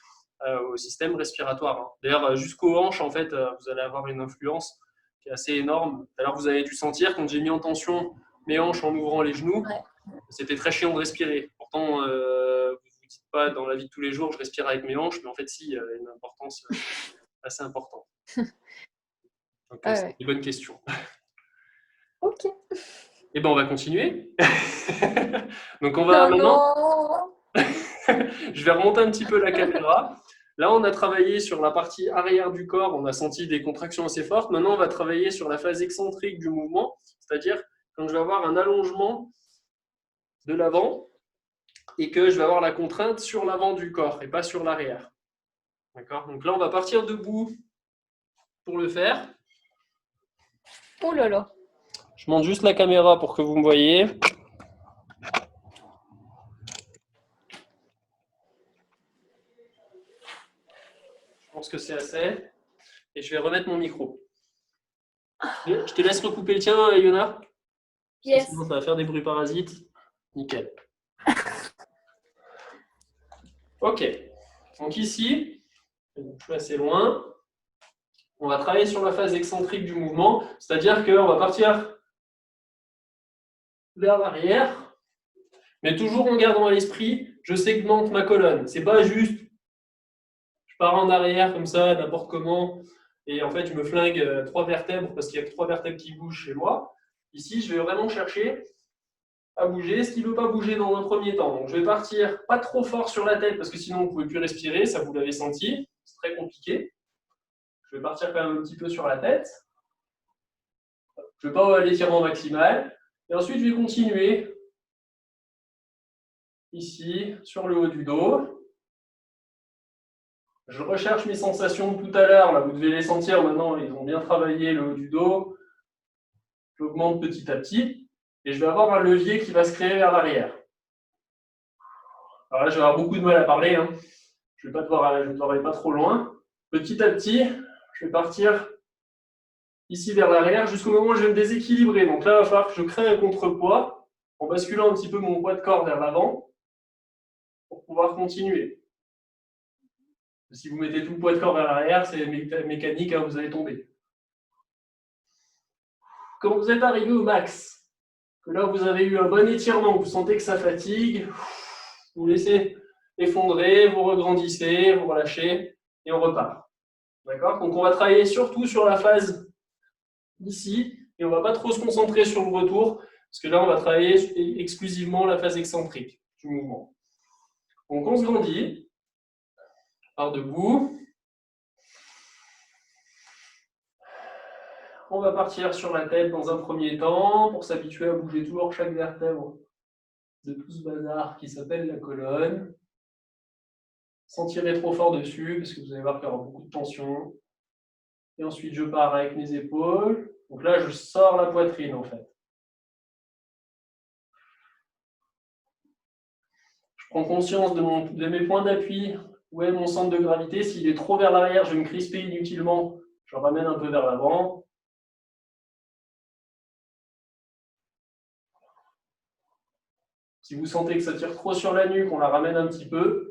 au système respiratoire. Hein. D'ailleurs, jusqu'aux hanches, en fait, vous allez avoir une influence qui est assez énorme. Alors, vous avez dû sentir quand j'ai mis en tension mes hanches en ouvrant les genoux, Ouais. c'était très chiant de respirer. Pourtant, vous ne vous dites pas dans la vie de tous les jours, je respire avec mes hanches, mais en fait, si, il y a une importance assez importante. Donc, Ah c'est ouais. une bonne question. Ok. Eh bien, on va continuer. Donc, on va Oh maintenant, non. je vais remonter un petit peu la caméra. Là, on a travaillé sur la partie arrière du corps, on a senti des contractions assez fortes. Maintenant, on va travailler sur la phase excentrique du mouvement, c'est-à-dire quand je vais avoir un allongement de l'avant et que je vais avoir la contrainte sur l'avant du corps et pas sur l'arrière. D'accord? Donc là, on va partir debout pour le faire. Oh là là. Je monte juste la caméra pour que vous me voyez. Je pense que c'est assez. Et je vais remettre mon micro. Je te laisse recouper le tien, Yona. Parce que sinon, Yes. ça va faire des bruits parasites. Nickel. Ok. Donc ici, je suis assez loin. On va travailler sur la phase excentrique du mouvement, c'est-à-dire qu'on va partir vers l'arrière, mais toujours en gardant à l'esprit, je segmente ma colonne. C'est pas juste, je pars en arrière comme ça, n'importe comment, et en fait, je me flingue 3 vertèbres parce qu'il n'y a que 3 vertèbres qui bougent chez moi. Ici, je vais vraiment chercher à bouger ce qui ne veut pas bouger dans un premier temps. Donc, je vais partir pas trop fort sur la tête parce que sinon, vous ne pouvez plus respirer, ça vous l'avez senti, c'est très compliqué. Je vais partir quand même un petit peu sur la tête. Je ne vais pas l'étirement maximal. Et ensuite, je vais continuer ici, sur le haut du dos. Je recherche mes sensations de tout à l'heure. Là, vous devez les sentir maintenant. Ils ont bien travaillé le haut du dos. J'augmente petit à petit. Et je vais avoir un levier qui va se créer vers l'arrière. Alors là, je vais avoir beaucoup de mal à parler. Hein. Je ne vais devoir aller pas trop loin. Petit à petit, je vais partir ici vers l'arrière jusqu'au moment où je vais me déséquilibrer. Donc là, il va falloir que je crée un contrepoids en basculant un petit peu mon poids de corps vers l'avant pour pouvoir continuer. Si vous mettez tout le poids de corps vers l'arrière, c'est mécanique, hein, vous allez tomber. Quand vous êtes arrivé au max, que là vous avez eu un bon étirement, vous sentez que ça fatigue, vous laissez effondrez, vous regrandissez, vous relâchez et on repart. D'accord? Donc, on va travailler surtout sur la phase ici et on ne va pas trop se concentrer sur le retour parce que là, on va travailler exclusivement la phase excentrique du mouvement. Donc, on se grandit, part debout. On va partir sur la tête dans un premier temps pour s'habituer à bouger toujours chaque vertèbre de tout ce bazar qui s'appelle la colonne. Sans tirer trop fort dessus parce que vous allez voir qu'il y aura beaucoup de tension. Et ensuite, je pars avec mes épaules. Donc là, je sors la poitrine en fait. Je prends conscience de mes points d'appui. Où est mon centre de gravité? S'il est trop vers l'arrière, je vais me crisper inutilement. Je ramène un peu vers l'avant. Si vous sentez que ça tire trop sur la nuque, on la ramène un petit peu.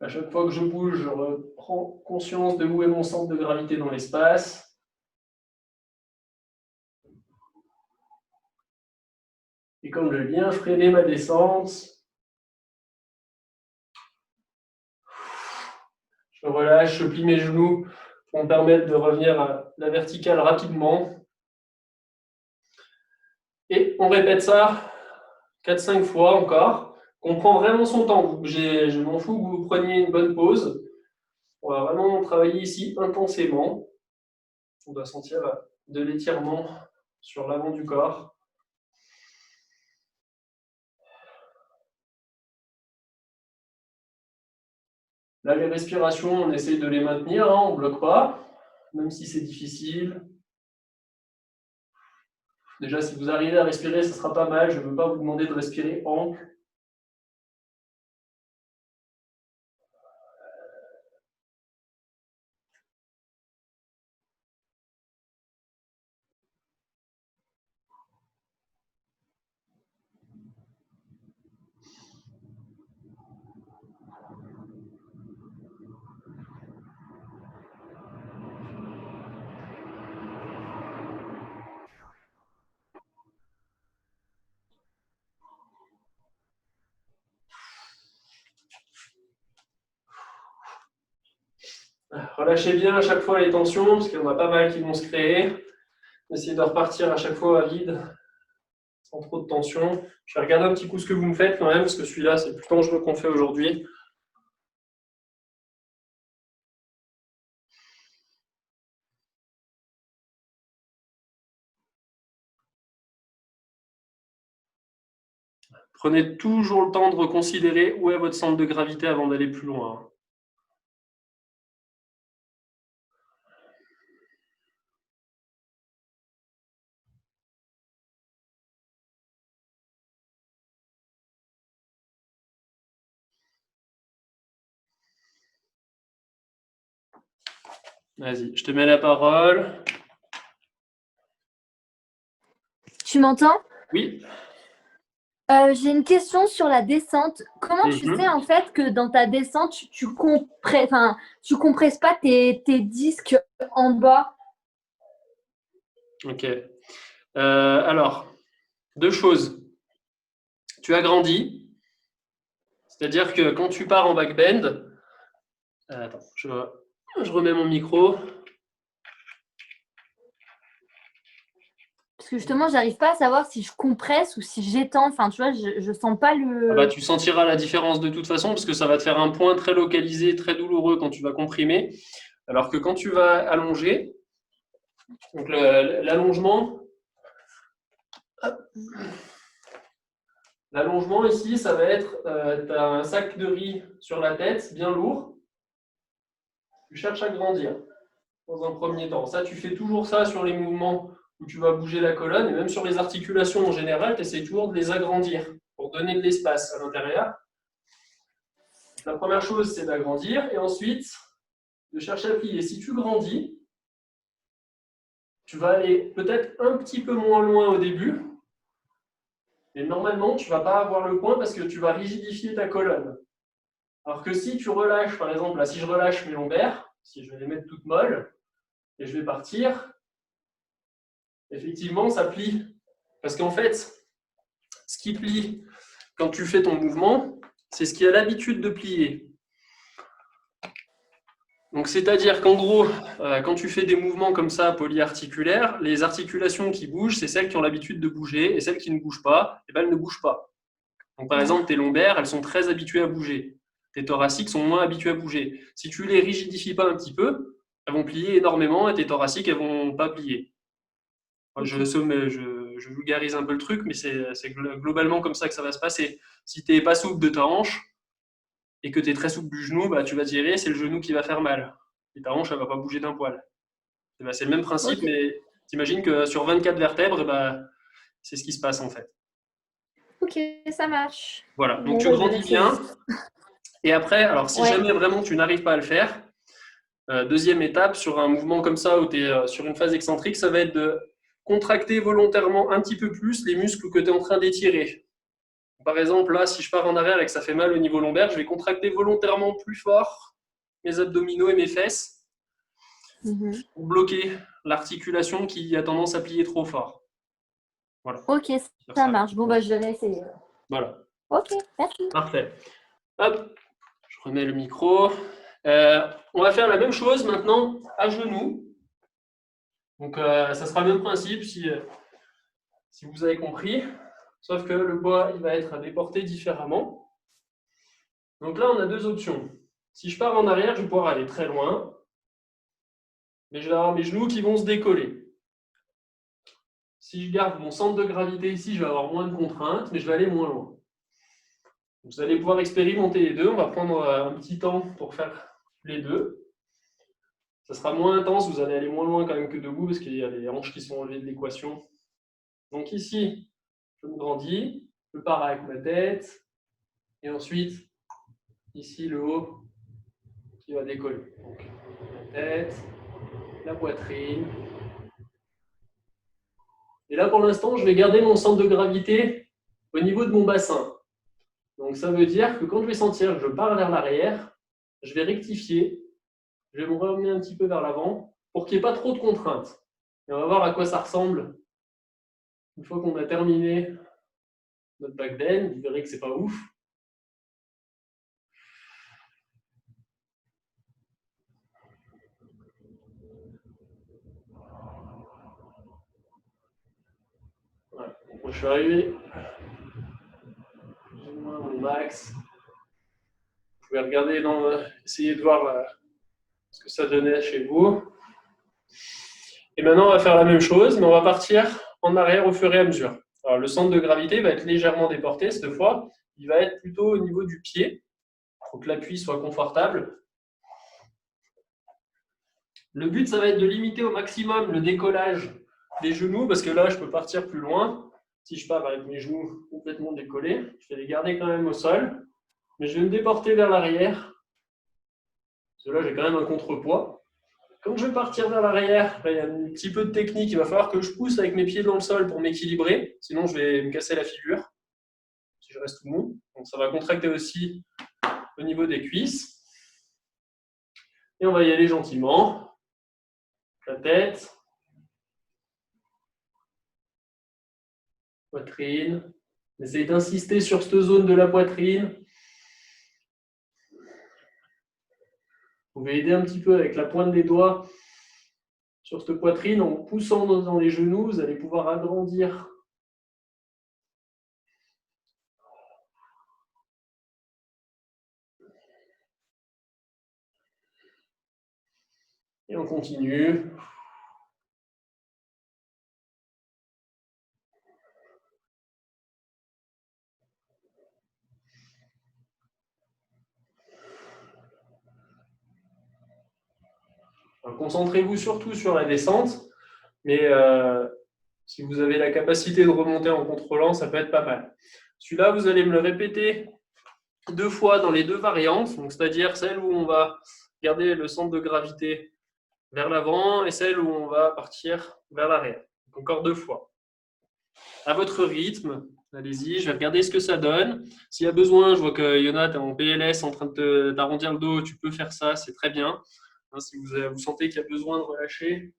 À chaque fois que je bouge, je reprends conscience de où est mon centre de gravité dans l'espace. Et comme je viens freiner ma descente, je relâche, je plie mes genoux pour me permettre de revenir à la verticale rapidement. Et on répète ça 4-5 fois encore. On prend vraiment son temps. Je m'en fous que vous preniez une bonne pause. On va vraiment travailler ici intensément. On doit sentir de l'étirement sur l'avant du corps. Là, les respirations, on essaye de les maintenir, hein, on ne bloque pas, même si c'est difficile. Déjà, si vous arrivez à respirer, ce sera pas mal. Je ne veux pas vous demander de respirer ample. Relâchez bien à chaque fois les tensions, parce qu'il y en a pas mal qui vont se créer. Essayez de repartir à chaque fois à vide, sans trop de tension. Je vais regarder un petit coup ce que vous me faites quand même, parce que celui-là, c'est le plus dangereux qu'on fait aujourd'hui. Prenez toujours le temps de reconsidérer où est votre centre de gravité avant d'aller plus loin. Vas-y, je te mets la parole. Tu m'entends? Oui. J'ai une question sur la descente. Comment tu sais en fait que dans ta descente, tu compresses pas tes disques en bas? Ok. Alors, deux choses. Tu as grandi, c'est-à-dire que quand tu pars en backbend, attends, je remets mon micro. Parce que justement, j'arrive pas à savoir si je compresse ou si j'étends. Enfin, tu vois, je sens pas le. Ah bah, tu sentiras la différence de toute façon parce que ça va te faire un point très localisé, très douloureux quand tu vas comprimer. Alors que quand tu vas allonger, donc l'allongement, ici, ça va être, tu as un sac de riz sur la tête, bien lourd. Tu cherches à grandir dans un premier temps. Ça, tu fais toujours ça sur les mouvements où tu vas bouger la colonne et même sur les articulations en général, tu essaies toujours de les agrandir pour donner de l'espace à l'intérieur. La première chose, c'est d'agrandir et ensuite de chercher à plier. Si tu grandis, tu vas aller peut-être un petit peu moins loin au début, mais normalement, tu ne vas pas avoir le point parce que tu vas rigidifier ta colonne. Alors que si tu relâches, par exemple, là, si je relâche mes lombaires, si je vais les mettre toutes molles, et je vais partir, effectivement, ça plie. Parce qu'en fait, ce qui plie quand tu fais ton mouvement, c'est ce qui a l'habitude de plier. Donc, c'est-à-dire qu'en gros, quand tu fais des mouvements comme ça, polyarticulaires, les articulations qui bougent, c'est celles qui ont l'habitude de bouger, et celles qui ne bougent pas, eh ben, elles ne bougent pas. Donc, par exemple, tes lombaires, elles sont très habituées à bouger. Tes thoraciques sont moins habitués à bouger. Si tu les rigidifies pas un petit peu, elles vont plier énormément, et tes thoraciques, elles vont pas plier. Je vulgarise un peu le truc, mais c'est globalement comme ça que ça va se passer. Si tu n'es pas souple de ta hanche, et que tu es très souple du genou, bah, tu vas tirer, c'est le genou qui va faire mal. Et ta hanche, elle ne va pas bouger d'un poil. Bah, c'est le même principe, Ok. mais t'imagines que sur 24 vertèbres, bah, c'est ce qui se passe en fait. Ok, ça marche. Voilà, donc Bon, tu bah, je vais grandis bien. l'essayer. Et après, alors si Ouais. jamais vraiment tu n'arrives pas à le faire, deuxième étape, sur un mouvement comme ça où tu es sur une phase excentrique, ça va être de contracter volontairement un petit peu plus les muscles que tu es en train d'étirer. Par exemple, là, si je pars en arrière et que ça fait mal au niveau lombaire, je vais contracter volontairement plus fort mes abdominaux et mes fesses pour bloquer l'articulation qui a tendance à plier trop fort. Voilà. Ok, ça marche. Bon, bah, je vais essayer. Voilà. Ok, merci. Parfait. Hop, je remets le micro. On va faire la même chose maintenant à genoux. Donc, ça sera le même principe si vous avez compris. Sauf que le poids, il va être à déporter différemment. Donc là, on a deux options. Si je pars en arrière, je vais pouvoir aller très loin. Mais je vais avoir mes genoux qui vont se décoller. Si je garde mon centre de gravité ici, je vais avoir moins de contraintes, mais je vais aller moins loin. Vous allez pouvoir expérimenter les deux. On va prendre un petit temps pour faire les deux. Ça sera moins intense, vous allez aller moins loin quand même que debout parce qu'il y a les hanches qui sont enlevées de l'équation. Donc ici, je me grandis, je pars avec ma tête, et ensuite, ici, le haut qui va décoller. Donc, la tête, la poitrine. Et là, pour l'instant, je vais garder mon centre de gravité au niveau de mon bassin. Donc ça veut dire que quand je vais sentir que je pars vers l'arrière, je vais rectifier, je vais me ramener un petit peu vers l'avant pour qu'il n'y ait pas trop de contraintes. Et on va voir à quoi ça ressemble une fois qu'on a terminé notre back bend. Vous verrez que c'est pas ouf. Voilà. Donc, moi, je suis arrivé plus ou moins au max. Vous pouvez regarder essayer de voir ce que ça donnait chez vous. Et maintenant, on va faire la même chose, mais on va partir en arrière au fur et à mesure. Alors, le centre de gravité va être légèrement déporté cette fois. Il va être plutôt au niveau du pied, pour que l'appui soit confortable. Le but, ça va être de limiter au maximum le décollage des genoux, parce que là, je peux partir plus loin. Si je pars avec mes genoux complètement décollés, je vais les garder quand même au sol, mais je vais me déporter vers l'arrière, parce que là, j'ai quand même un contrepoids. Comme je vais partir vers l'arrière, il y a un petit peu de technique, il va falloir que je pousse avec mes pieds dans le sol pour m'équilibrer, sinon je vais me casser la figure, si je reste tout mou. Donc ça va contracter aussi au niveau des cuisses. Et on va y aller gentiment. La tête, poitrine. Essayez d'insister sur cette zone de la poitrine. Vous pouvez aider un petit peu avec la pointe des doigts sur cette poitrine en poussant dans les genoux. Vous allez pouvoir agrandir. Et on continue. Concentrez-vous surtout sur la descente, mais si vous avez la capacité de remonter en contrôlant, ça peut être pas mal. Celui-là, vous allez me le répéter 2 fois dans les 2 variantes, c'est-à-dire celle où on va garder le centre de gravité vers l'avant et celle où on va partir vers l'arrière. Encore 2 fois. À votre rythme, allez-y, je vais regarder ce que ça donne. S'il y a besoin, je vois que Yona, tu es en PLS en train de t'arrondir le dos, tu peux faire ça, c'est très bien. Si vous sentez qu'il y a besoin de relâcher,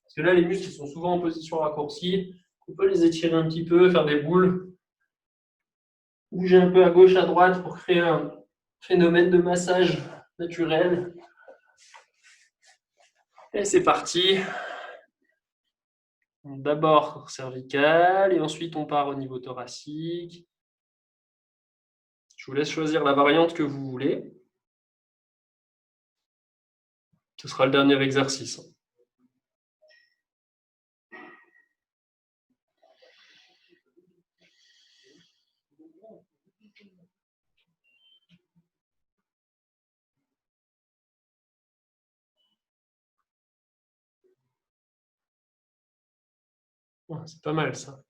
parce que là, les muscles sont souvent en position raccourcie, on peut les étirer un petit peu, faire des boules Bougez un peu à gauche, à droite pour créer un phénomène de massage naturel. Et c'est parti. D'abord cervical et ensuite on part au niveau thoracique. Je vous laisse choisir la variante que vous voulez. Ce sera le dernier exercice. C'est pas mal ça.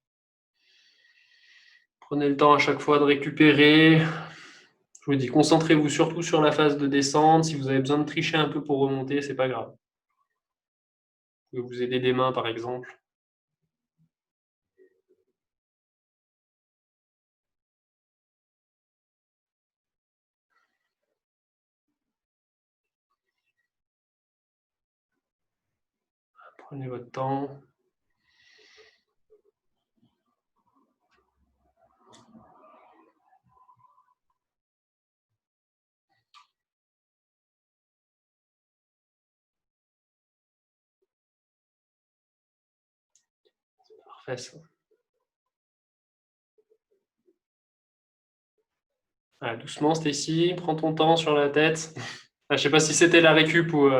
Prenez le temps à chaque fois de récupérer. Je vous dis, concentrez-vous surtout sur la phase de descente. Si vous avez besoin de tricher un peu pour remonter, c'est pas grave. Vous pouvez vous aider des mains, par exemple. Prenez votre temps. Parfait ça. Ah, doucement, Stécie, prends ton temps sur la tête. Ah, je sais pas si c'était la récup ou.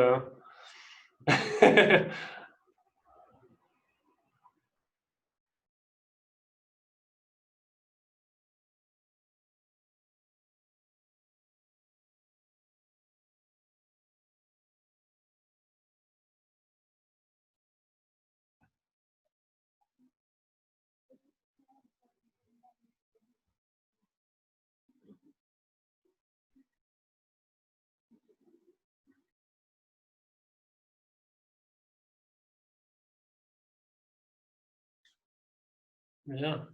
Bien.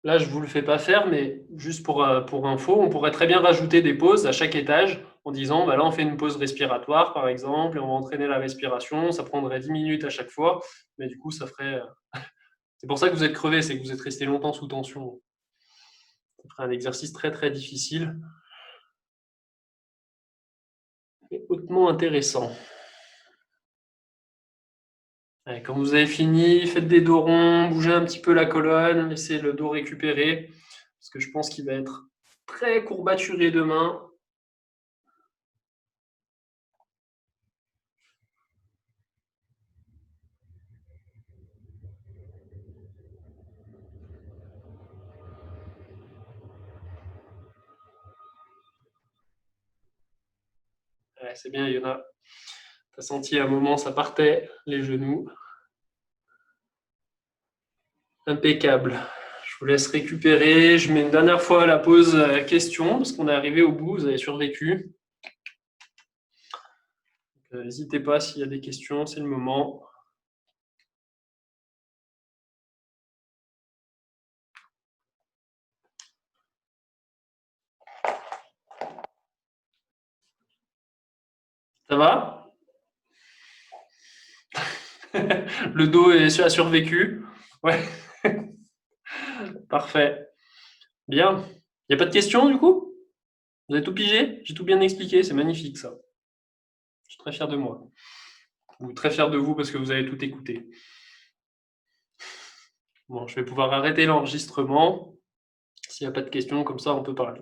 Là, je ne vous le fais pas faire, mais juste pour info, on pourrait très bien rajouter des pauses à chaque étage en disant, bah là, on fait une pause respiratoire, par exemple, et on va entraîner la respiration. Ça prendrait 10 minutes à chaque fois, mais du coup, ça ferait. C'est pour ça que vous êtes crevé, c'est que vous êtes resté longtemps sous tension. Ça ferait un exercice très, très difficile et hautement intéressant. Allez, quand vous avez fini, faites des dos ronds, bougez un petit peu la colonne, laissez le dos récupérer, parce que je pense qu'il va être très courbaturé demain. Ouais, c'est bien, Yona. T'as senti à un moment, ça partait, les genoux. Impeccable. Je vous laisse récupérer. Je mets une dernière fois la pause question, parce qu'on est arrivé au bout, vous avez survécu. N'hésitez pas s'il y a des questions, c'est le moment. Ça va? Le dos a survécu. Ouais, parfait. Bien. Il n'y a pas de questions du coup? Vous avez tout pigé? J'ai tout bien expliqué, c'est magnifique ça. Je suis très fier de moi. Ou très fier de vous parce que vous avez tout écouté. Bon, je vais pouvoir arrêter l'enregistrement. S'il n'y a pas de questions, comme ça on peut parler.